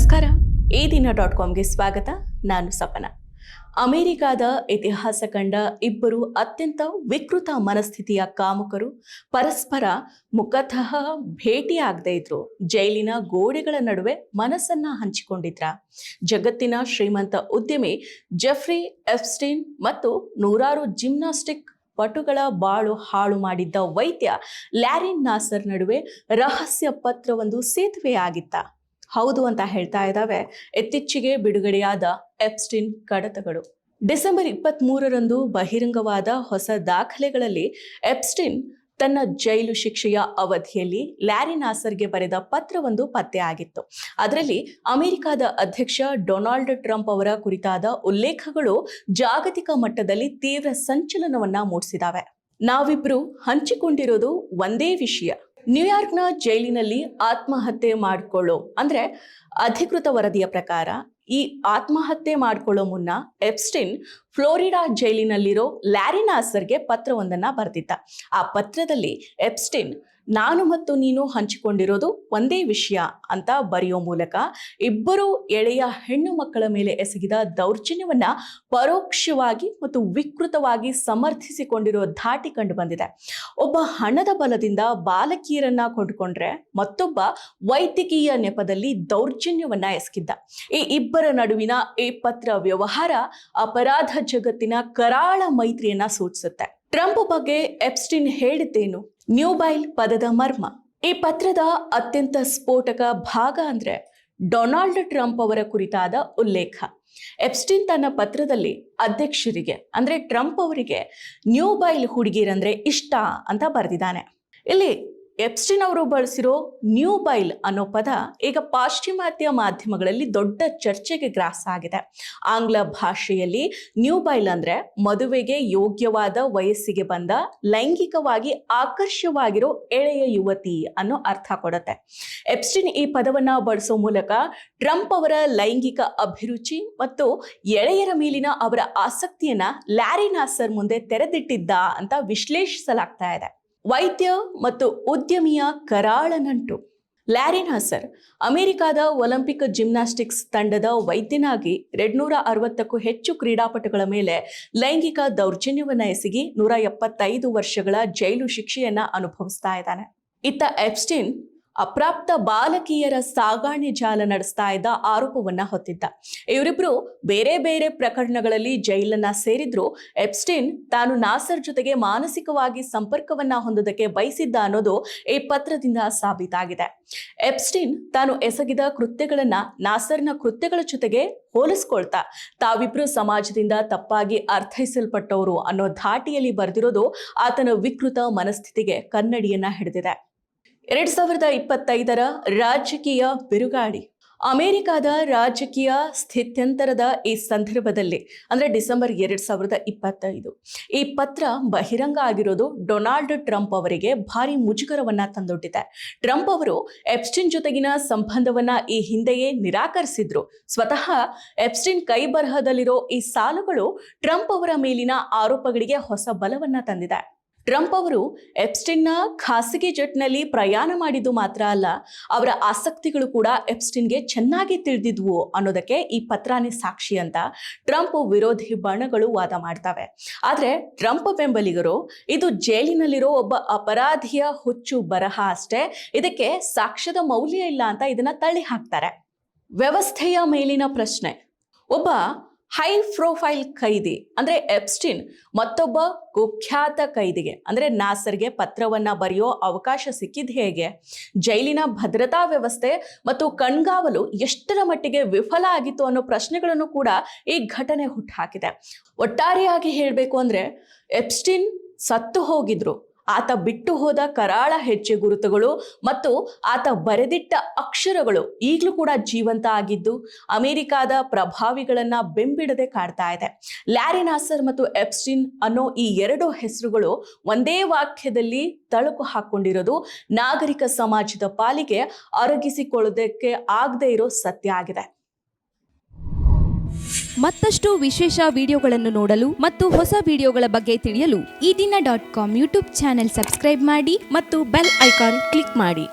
ನಮಸ್ಕಾರ. ಈ ದಿನ.comಗೆ ಸ್ವಾಗತ. ನಾನು ಸಪನ. ಅಮೆರಿಕಾದ ಇತಿಹಾಸ ಕಂಡ ಇಬ್ಬರು ಅತ್ಯಂತ ವಿಕೃತ ಮನಸ್ಥಿತಿಯ ಕಾಮುಕರು ಪರಸ್ಪರ ಮುಖತಃ ಭೇಟಿಯಾಗದೇ ಇದ್ರು ಜೈಲಿನ ಗೋಡೆಗಳ ನಡುವೆ ಮನಸ್ಸನ್ನ ಹಂಚಿಕೊಂಡಿದ್ರ. ಜಗತ್ತಿನ ಶ್ರೀಮಂತ ಉದ್ಯಮಿ ಜೆಫ್ರಿ ಎಪ್ಸ್ಟೀನ್ ಮತ್ತು ನೂರಾರು ಜಿಮ್ನಾಸ್ಟಿಕ್ ಪಟುಗಳ ಬಾಳು ಹಾಳು ಮಾಡಿದ್ದ ವೈದ್ಯ ಲ್ಯಾರಿ ನಾಸರ್ ನಡುವೆ ರಹಸ್ಯ ಪತ್ರವೊಂದು ಸೇತುವೆಯಾಗಿತ್ತ. ಹೌದು ಅಂತ ಹೇಳ್ತಾ ಇದ್ದಾವೆ ಇತ್ತೀಚೆಗೆ ಬಿಡುಗಡೆಯಾದ ಎಪ್ಸ್ಟೀನ್ ಕಡತಗಳು. ಡಿಸೆಂಬರ್ 23ರಂದು ಬಹಿರಂಗವಾದ ಹೊಸ ದಾಖಲೆಗಳಲ್ಲಿ ಎಪ್ಸ್ಟೀನ್ ತನ್ನ ಜೈಲು ಶಿಕ್ಷೆಯ ಅವಧಿಯಲ್ಲಿ ಲ್ಯಾರಿ ನಾಸರ್ಗೆ ಬರೆದ ಪತ್ರವೊಂದು ಪತ್ತೆಯಾಗಿತ್ತು. ಅದರಲ್ಲಿ ಅಮೆರಿಕದ ಅಧ್ಯಕ್ಷ ಡೊನಾಲ್ಡ್ ಟ್ರಂಪ್ ಅವರ ಕುರಿತಾದ ಉಲ್ಲೇಖಗಳು ಜಾಗತಿಕ ಮಟ್ಟದಲ್ಲಿ ತೀವ್ರ ಸಂಚಲನವನ್ನ ಮೂಡಿಸಿದಾವೆ. ನಾವಿಬ್ರು ಹಂಚಿಕೊಂಡಿರೋದು ಒಂದೇ ವಿಷಯ. ನ್ಯೂಯಾರ್ಕ್ನ ಜೈಲಿನಲ್ಲಿ ಆತ್ಮಹತ್ಯೆ ಮಾಡಿಕೊಳ್ಳೋ ಅಂದ್ರೆ ಅಧಿಕೃತ ವರದಿಯ ಪ್ರಕಾರ ಈ ಆತ್ಮಹತ್ಯೆ ಮಾಡಿಕೊಳ್ಳೋ ಮುನ್ನ ಎಪ್ಸ್ಟೀನ್ ಫ್ಲೋರಿಡಾ ಜೈಲಿನಲ್ಲಿರೋ ಲ್ಯಾರಿ ನಾಸರ್ಗೆ ಪತ್ರವೊಂದನ್ನ ಬರೆದಿದ್ದ. ಆ ಪತ್ರದಲ್ಲಿ ಎಪ್ಸ್ಟೀನ್ ನಾನು ಮತ್ತು ನೀನು ಹಂಚಿಕೊಂಡಿರೋದು ಒಂದೇ ವಿಷಯ ಅಂತ ಬರೆಯೋ ಮೂಲಕ ಇಬ್ಬರು ಎಳೆಯ ಹೆಣ್ಣು ಮಕ್ಕಳ ಮೇಲೆ ಎಸಗಿದ ದೌರ್ಜನ್ಯವನ್ನ ಪರೋಕ್ಷವಾಗಿ ಮತ್ತು ವಿಕೃತವಾಗಿ ಸಮರ್ಥಿಸಿಕೊಂಡಿರೋ ಧಾಟಿ ಕಂಡು ಬಂದಿದೆ. ಒಬ್ಬ ಹಣದ ಬಲದಿಂದ ಬಾಲಕಿಯರನ್ನ ಕೊಂಡುಕೊಂಡ್ರೆ ಮತ್ತೊಬ್ಬ ವೈದ್ಯಕೀಯ ನೆಪದಲ್ಲಿ ದೌರ್ಜನ್ಯವನ್ನ ಎಸಗಿದ್ದ. ಈ ಇಬ್ಬರ ನಡುವಿನ ಈ ಪತ್ರ ವ್ಯವಹಾರ ಅಪರಾಧ ಜಗತ್ತಿನ ಕರಾಳ ಮೈತ್ರಿಯನ್ನ ಸೂಚಿಸುತ್ತೆ. ಟ್ರಂಪ್ ಬಗ್ಗೆ ಎಪ್ಸ್ಟೀನ್ ಹೇಳಿದ್ದೇನು? ನ್ಯೂಬೈಲ್ ಪದದ ಮರ್ಮ. ಈ ಪತ್ರದ ಅತ್ಯಂತ ಸ್ಫೋಟಕ ಭಾಗ ಅಂದ್ರೆ ಡೊನಾಲ್ಡ್ ಟ್ರಂಪ್ ಅವರ ಕುರಿತಾದ ಉಲ್ಲೇಖ. ಎಪ್ಸ್ಟೀನ್ ತನ್ನ ಪತ್ರದಲ್ಲಿ ಅಧ್ಯಕ್ಷರಿಗೆ ಅಂದ್ರೆ ಟ್ರಂಪ್ ಅವರಿಗೆ ನ್ಯೂಬೈಲ್ ಹುಡುಗಿರಂದ್ರೆ ಇಷ್ಟ ಅಂತ ಬರೆದಿದ್ದಾನೆ. ಇಲ್ಲಿ ಎಪ್ಸ್ಟೀನ್ ಅವರು ಬಳಸಿರೋ ನ್ಯೂಬೈಲ್ ಅನ್ನೋ ಪದ ಈಗ ಪಾಶ್ಚಿಮಾತ್ಯ ಮಾಧ್ಯಮಗಳಲ್ಲಿ ದೊಡ್ಡ ಚರ್ಚೆಗೆ ಗ್ರಾಸ ಆಗಿದೆ. ಆಂಗ್ಲ ಭಾಷೆಯಲ್ಲಿ ನ್ಯೂಬೈಲ್ ಅಂದ್ರೆ ಮದುವೆಗೆ ಯೋಗ್ಯವಾದ ವಯಸ್ಸಿಗೆ ಬಂದ ಲೈಂಗಿಕವಾಗಿ ಆಕರ್ಷವಾಗಿರೋ ಎಳೆಯ ಯುವತಿ ಅನ್ನೋ ಅರ್ಥ ಕೊಡುತ್ತೆ. ಎಪ್ಸ್ಟೀನ್ ಈ ಪದವನ್ನ ಬಳಸೋ ಮೂಲಕ ಟ್ರಂಪ್ ಅವರ ಲೈಂಗಿಕ ಅಭಿರುಚಿ ಮತ್ತು ಎಳೆಯರ ಮೇಲಿನ ಅವರ ಆಸಕ್ತಿಯನ್ನ ಲ್ಯಾರಿ ನಾಸರ್ ಮುಂದೆ ತೆರೆದಿಟ್ಟಿದ್ದ ಅಂತ ವಿಶ್ಲೇಷಿಸಲಾಗ್ತಾ ಇದೆ. ವೈದ್ಯ ಮತ್ತು ಉದ್ಯಮಿಯ ಕರಾಳ ನಂಟು. ಲ್ಯಾರಿ ನಾಸರ್ ಅಮೆರಿಕದ ಒಲಿಂಪಿಕ್ ಜಿಮ್ನಾಸ್ಟಿಕ್ಸ್ ತಂಡದ ವೈದ್ಯನಾಗಿ 260ಕ್ಕೂ ಹೆಚ್ಚು ಕ್ರೀಡಾಪಟುಗಳ ಮೇಲೆ ಲೈಂಗಿಕ ದೌರ್ಜನ್ಯವನ್ನ ಎಸಗಿ 175 ವರ್ಷಗಳ ಜೈಲು ಶಿಕ್ಷೆಯನ್ನ ಅನುಭವಿಸ್ತಾ ಇದ್ದಾನೆ. ಇತ್ತ ಎಪ್ಸ್ಟೀನ್ ಅಪ್ರಾಪ್ತ ಬಾಲಕಿಯರ ಸಾಗಾಣೆ ಜಾಲ ನಡೆಸ್ತಾ ಇದ್ದ ಆರೋಪವನ್ನ ಹೊತ್ತಿದ್ದ. ಇವರಿಬ್ರು ಬೇರೆ ಬೇರೆ ಪ್ರಕರಣಗಳಲ್ಲಿ ಜೈಲನ್ನ ಸೇರಿದ್ರು ಎಪ್ಸ್ಟೀನ್ ತಾನು ನಾಸರ್ ಜೊತೆಗೆ ಮಾನಸಿಕವಾಗಿ ಸಂಪರ್ಕವನ್ನ ಹೊಂದೋದಕ್ಕೆ ಬಯಸಿದ್ದ ಅನ್ನೋದು ಈ ಪತ್ರದಿಂದ ಸಾಬೀತಾಗಿದೆ. ಎಪ್ಸ್ಟೀನ್ ತಾನು ಎಸಗಿದ ಕೃತ್ಯಗಳನ್ನ ನಾಸರ್ನ ಕೃತ್ಯಗಳ ಜೊತೆಗೆ ಹೋಲಿಸ್ಕೊಳ್ತಾ ತಾವಿಬ್ರು ಸಮಾಜದಿಂದ ತಪ್ಪಾಗಿ ಅರ್ಥೈಸಲ್ಪಟ್ಟವರು ಅನ್ನೋ ಧಾಟಿಯಲ್ಲಿ ಬರೆದಿರೋದು ಆತನ ವಿಕೃತ ಮನಸ್ಥಿತಿಗೆ ಕನ್ನಡಿಯನ್ನ ಹಿಡಿದಿದೆ. 2025ರ ರಾಜಕೀಯ ಬಿರುಗಾಳಿ. ಅಮೆರಿಕದ ರಾಜಕೀಯ ಸ್ಥಿತ್ಯಂತರದ ಈ ಸಂದರ್ಭದಲ್ಲಿ ಅಂದ್ರೆ ಡಿಸೆಂಬರ್ 2025 ಈ ಪತ್ರ ಬಹಿರಂಗ ಆಗಿರೋದು ಡೊನಾಲ್ಡ್ ಟ್ರಂಪ್ ಅವರಿಗೆ ಭಾರಿ ಮುಜುಗರವನ್ನ ತಂದೊಡ್ಡಿದೆ. ಟ್ರಂಪ್ ಅವರು ಎಪ್ಸ್ಟೀನ್ ಜೊತೆಗಿನ ಸಂಬಂಧವನ್ನ ಈ ಹಿಂದೆಯೇ ನಿರಾಕರಿಸಿದ್ರು. ಸ್ವತಃ ಎಪ್ಸ್ಟೀನ್ ಕೈ ಬರಹದಲ್ಲಿರೋ ಈ ಸಾಲುಗಳು ಟ್ರಂಪ್ ಅವರ ಮೇಲಿನ ಆರೋಪಗಳಿಗೆ ಹೊಸ ಬಲವನ್ನ ತಂದಿದೆ. ಟ್ರಂಪ್ ಅವರು ಎಪ್ಸ್ಟೀನ್ನ ಖಾಸಗಿ ಜೆಟ್ನಲ್ಲಿ ಪ್ರಯಾಣ ಮಾಡಿದ್ದು ಮಾತ್ರ ಅಲ್ಲ, ಅವರ ಆಸಕ್ತಿಗಳು ಕೂಡ ಎಪ್ಸ್ಟೀನ್ಗೆ ಚೆನ್ನಾಗಿ ತಿಳಿದಿದ್ವು ಅನ್ನೋದಕ್ಕೆ ಈ ಪತ್ರನೇ ಸಾಕ್ಷಿ ಅಂತ ಟ್ರಂಪ್ ವಿರೋಧಿ ಬಣಗಳು ವಾದ ಮಾಡ್ತವೆ. ಆದ್ರೆ ಟ್ರಂಪ್ ಬೆಂಬಲಿಗರು ಇದು ಜೈಲಿನಲ್ಲಿರೋ ಒಬ್ಬ ಅಪರಾಧಿಯ ಹುಚ್ಚು ಬರಹ ಅಷ್ಟೇ, ಇದಕ್ಕೆ ಸಾಕ್ಷ್ಯದ ಮೌಲ್ಯ ಇಲ್ಲ ಅಂತ ಇದನ್ನ ತಳ್ಳಿ ಹಾಕ್ತಾರೆ. ವ್ಯವಸ್ಥೆಯ ಮೇಲಿನ ಪ್ರಶ್ನೆ. ಒಬ್ಬ ಹೈ ಪ್ರೊಫೈಲ್ ಖೈದಿ ಅಂದ್ರೆ ಎಪ್ಸ್ಟೀನ್ ಮತ್ತೊಬ್ಬ ಕುಖ್ಯಾತ ಖೈದಿಗೆ ಅಂದ್ರೆ ನಾಸರ್ಗೆ ಪತ್ರವನ್ನ ಬರೆಯೋ ಅವಕಾಶ ಸಿಕ್ಕಿದ್ ಹೇಗೆ? ಜೈಲಿನ ಭದ್ರತಾ ವ್ಯವಸ್ಥೆ ಮತ್ತು ಕಣ್ಗಾವಲು ಎಷ್ಟರ ಮಟ್ಟಿಗೆ ವಿಫಲ ಆಗಿತ್ತು ಅನ್ನೋ ಪ್ರಶ್ನೆಗಳನ್ನು ಕೂಡ ಈ ಘಟನೆ ಹುಟ್ಟುಹಾಕಿದೆ. ಒಟ್ಟಾರೆಯಾಗಿ ಹೇಳಬೇಕು ಅಂದ್ರೆ ಎಪ್ಸ್ಟೀನ್ ಸತ್ತು ಹೋಗಿದ್ರು, ಆತ ಬಿಟ್ಟು ಹೋದ ಕರಾಳ ಹೆಜ್ಜೆ ಗುರುತುಗಳು ಮತ್ತು ಆತ ಬರೆದಿಟ್ಟ ಅಕ್ಷರಗಳು ಈಗಲೂ ಕೂಡ ಜೀವಂತ ಆಗಿದ್ದು ಅಮೆರಿಕದ ಪ್ರಭಾವಿಗಳನ್ನ ಬೆಂಬಿಡದೆ ಕಾಡ್ತಾ ಇದೆ. ಲ್ಯಾರಿ ನಾಸರ್ ಮತ್ತು ಎಪ್ಸ್ಟೀನ್ ಅನ್ನೋ ಈ ಎರಡು ಹೆಸರುಗಳು ಒಂದೇ ವಾಕ್ಯದಲ್ಲಿ ತಳುಕು ಹಾಕೊಂಡಿರೋದು ನಾಗರಿಕ ಸಮಾಜದ ಪಾಲಿಗೆ ಅರಗಿಸಿಕೊಳ್ಳೋದಕ್ಕೆ ಆಗದೆ ಇರೋ ಸತ್ಯ ಆಗಿದೆ. ಮತ್ತಷ್ಟು ವಿಶೇಷ ವಿಡಿಯೋಗಳನ್ನು ನೋಡಲು ಮತ್ತು ಹೊಸ ವಿಡಿಯೋಗಳ ಬಗ್ಗೆ ತಿಳಿಯಲು ಈ ದಿನ.com ಯೂಟ್ಯೂಬ್ ಚಾನೆಲ್ ಸಬ್ಸ್ಕ್ರೈಬ್ ಮಾಡಿ ಮತ್ತು ಬೆಲ್ ಐಕಾನ್ ಕ್ಲಿಕ್ ಮಾಡಿ.